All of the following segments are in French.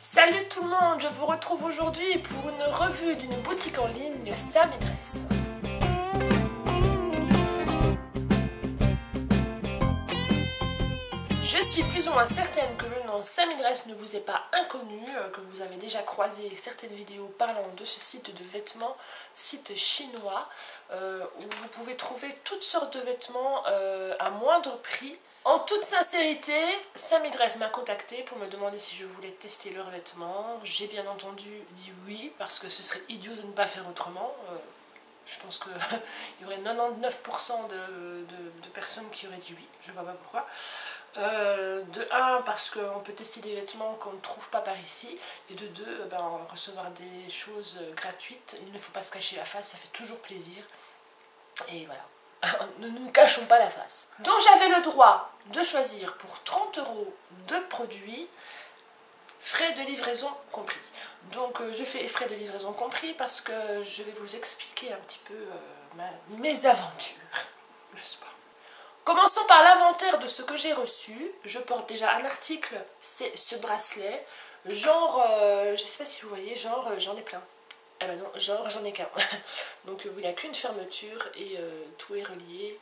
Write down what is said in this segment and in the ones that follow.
Salut tout le monde, je vous retrouve aujourd'hui pour une revue d'une boutique en ligne Samy Dress. Je suis plus ou moins certaine que le nom Samy Dress ne vous est pas inconnu, que vous avez déjà croisé certaines vidéos parlant de ce site de vêtements, site chinois, où vous pouvez trouver toutes sortes de vêtements à moindre prix. En toute sincérité, Samy Dress m'a contacté pour me demander si je voulais tester leurs vêtements. J'ai bien entendu dit oui, parce que ce serait idiot de ne pas faire autrement. Je pense qu'il y aurait 99% de personnes qui auraient dit oui, je ne vois pas pourquoi. De 1, parce qu'on peut tester des vêtements qu'on ne trouve pas par ici, et de 2, recevoir des choses gratuites. Il ne faut pas se cacher la face, ça fait toujours plaisir. Et voilà. Ne nous cachons pas la face. Donc j'avais le droit de choisir pour 30 € de produits, frais de livraison compris. Donc je fais frais de livraison compris parce que je vais vous expliquer un petit peu mes aventures, n'est-ce pas? Commençons par l'inventaire de ce que j'ai reçu. Je porte déjà un article, c'est ce bracelet, genre, je sais pas si vous voyez, genre j'en ai plein. Ah ben non, genre j'en ai qu'un. Donc il n'y a qu'une fermeture et tout est relié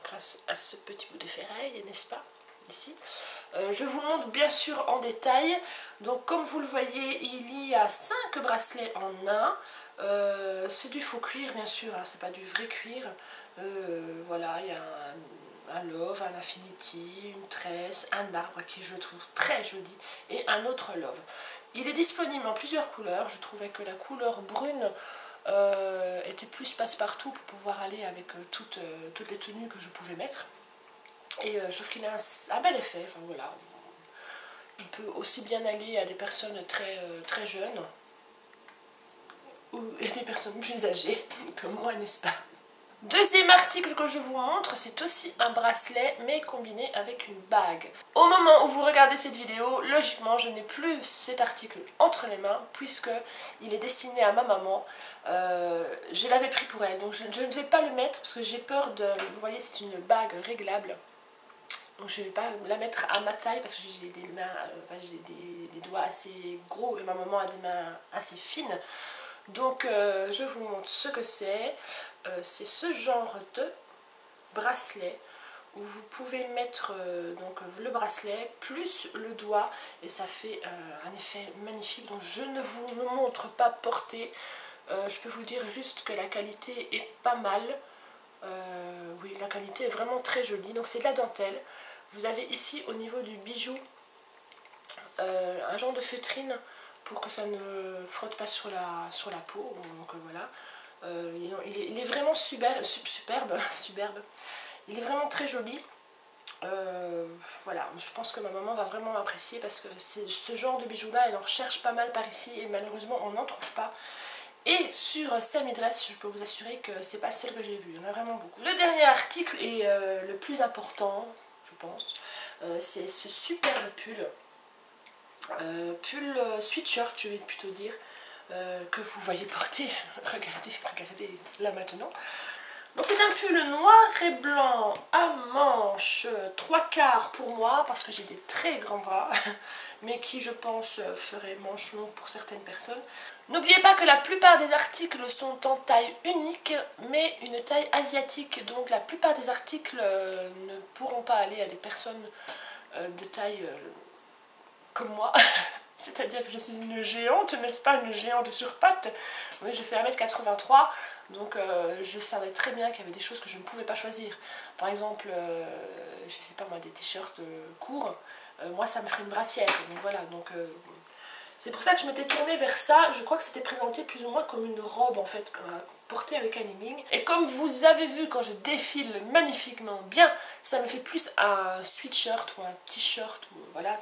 grâce à ce petit bout de ferraille, n'est-ce pas? Ici. Je vous montre bien sûr en détail. Donc comme vous le voyez, il y a 5 bracelets en un. C'est du faux cuir bien sûr, hein, c'est pas du vrai cuir. Voilà, il y a un love, un infinity, une tresse, un arbre qui je trouve très joli et un autre love. Il est disponible en plusieurs couleurs. Je trouvais que la couleur brune était plus passe-partout pour pouvoir aller avec toutes les tenues que je pouvais mettre. Et je trouve qu'il a un bel effet. Enfin, voilà. Il peut aussi bien aller à des personnes très jeunes ou à des personnes plus âgées que moi, n'est-ce pas? Deuxième article que je vous montre, c'est aussi un bracelet mais combiné avec une bague. Au moment où vous regardez cette vidéo, logiquement je n'ai plus cet article entre les mains puisque il est destiné à ma maman. Je l'avais pris pour elle, donc je ne vais pas le mettre parce que j'ai peur de... Vous voyez, c'est une bague réglable. Donc je ne vais pas la mettre à ma taille parce que j'ai des mains, j'ai des doigts assez gros et ma maman a des mains assez fines. Donc je vous montre ce que c'est. C'est ce genre de bracelet où vous pouvez mettre donc le bracelet plus le doigt et ça fait un effet magnifique. Donc je ne vous le montre pas porté. Je peux vous dire juste que la qualité est pas mal. Oui, la qualité est vraiment très jolie. Donc c'est de la dentelle. Vous avez ici au niveau du bijou un genre de feutrine pour que ça ne frotte pas sur la peau. Donc voilà. Il est vraiment superbe. Il est vraiment très joli. Voilà, je pense que ma maman va vraiment apprécier parce que ce genre de bijoux là, elle en recherche pas mal par ici et malheureusement on n'en trouve pas. Et sur Samy Dress, je peux vous assurer que c'est pas le seul que j'ai vu, il y en a vraiment beaucoup. Le dernier article est le plus important, je pense, c'est ce superbe pull. Pull sweatshirt, je vais plutôt dire, que vous voyez porter. Regardez là maintenant. Donc c'est un pull noir et blanc à manches 3/4 pour moi parce que j'ai des très grands bras, mais qui je pense ferait manche longue pour certaines personnes. N'oubliez pas que la plupart des articles sont en taille unique, mais une taille asiatique, donc la plupart des articles ne pourront pas aller à des personnes de taille comme moi. C'est-à-dire que je suis une géante, n'est-ce pas, une géante sur pattes. Oui, je fais 1m83, donc je savais très bien qu'il y avait des choses que je ne pouvais pas choisir. Par exemple, je sais pas moi, des t-shirts courts, moi ça me ferait une brassière. Donc voilà, donc c'est pour ça que je m'étais tournée vers ça. Je crois que c'était présenté plus ou moins comme une robe en fait, portée avec un legging. Et comme vous avez vu quand je défile magnifiquement bien, ça me fait plus un sweatshirt ou un t-shirt, voilà,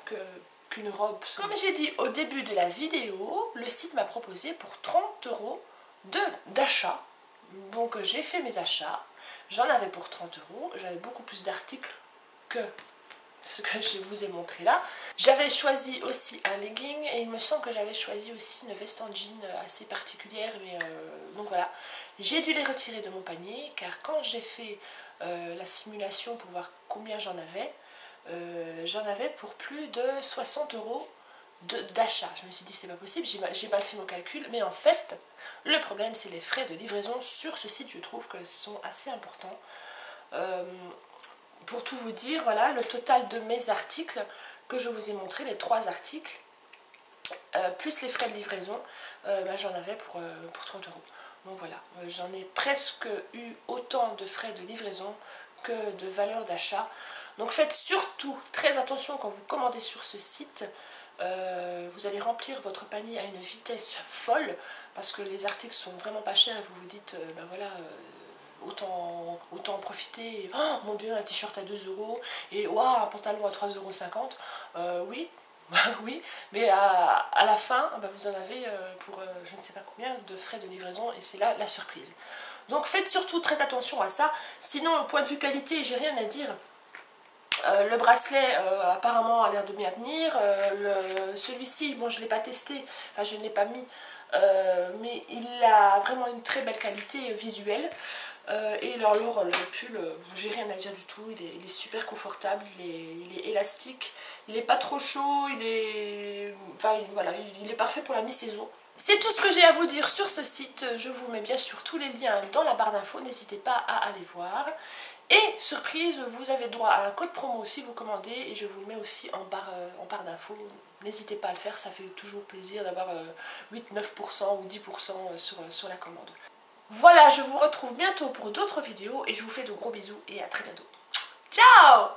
qu'une robe. Comme j'ai dit au début de la vidéo, le site m'a proposé pour 30 € d'achat. Donc j'ai fait mes achats, j'en avais pour 30 €, j'avais beaucoup plus d'articles que ce que je vous ai montré là. J'avais choisi aussi un legging et il me semble que j'avais choisi aussi une veste en jean assez particulière. Mais donc voilà, j'ai dû les retirer de mon panier car quand j'ai fait la simulation pour voir combien j'en avais pour plus de 60 € d'achat. Je me suis dit c'est pas possible, j'ai mal fait mon calcul, mais en fait le problème c'est les frais de livraison sur ce site. Je trouve que sont assez importants. Pour tout vous dire, voilà le total de mes articles que je vous ai montré, les 3 articles, plus les frais de livraison, j'en avais pour 30 euros. Donc voilà, j'en ai presque eu autant de frais de livraison que de valeur d'achat. Donc faites surtout très attention quand vous commandez sur ce site. Vous allez remplir votre panier à une vitesse folle parce que les articles sont vraiment pas chers et vous vous dites, ben voilà, autant en profiter. Oh mon dieu, un t-shirt à 2 euros et waouh, un pantalon à 3,50 €. Oui, oui, mais à la fin, bah, vous en avez pour je ne sais pas combien de frais de livraison et c'est là la surprise. Donc faites surtout très attention à ça. Sinon, au point de vue qualité, j'ai rien à dire. Le bracelet apparemment a l'air de bien tenir. Celui-ci, bon je ne l'ai pas testé, enfin je ne l'ai pas mis, mais il a vraiment une très belle qualité visuelle. Et alors le pull, j'ai rien à dire du tout, il est super confortable, il est élastique, il n'est pas trop chaud, voilà, il est parfait pour la mi-saison. C'est tout ce que j'ai à vous dire sur ce site. Je vous mets bien sûr tous les liens dans la barre d'infos, n'hésitez pas à aller voir. Et surprise, vous avez droit à un code promo si vous commandez et je vous le mets aussi en barre d'infos. N'hésitez pas à le faire, ça fait toujours plaisir d'avoir 8-9% ou 10% sur la commande. Voilà, je vous retrouve bientôt pour d'autres vidéos et je vous fais de gros bisous et à très bientôt. Ciao!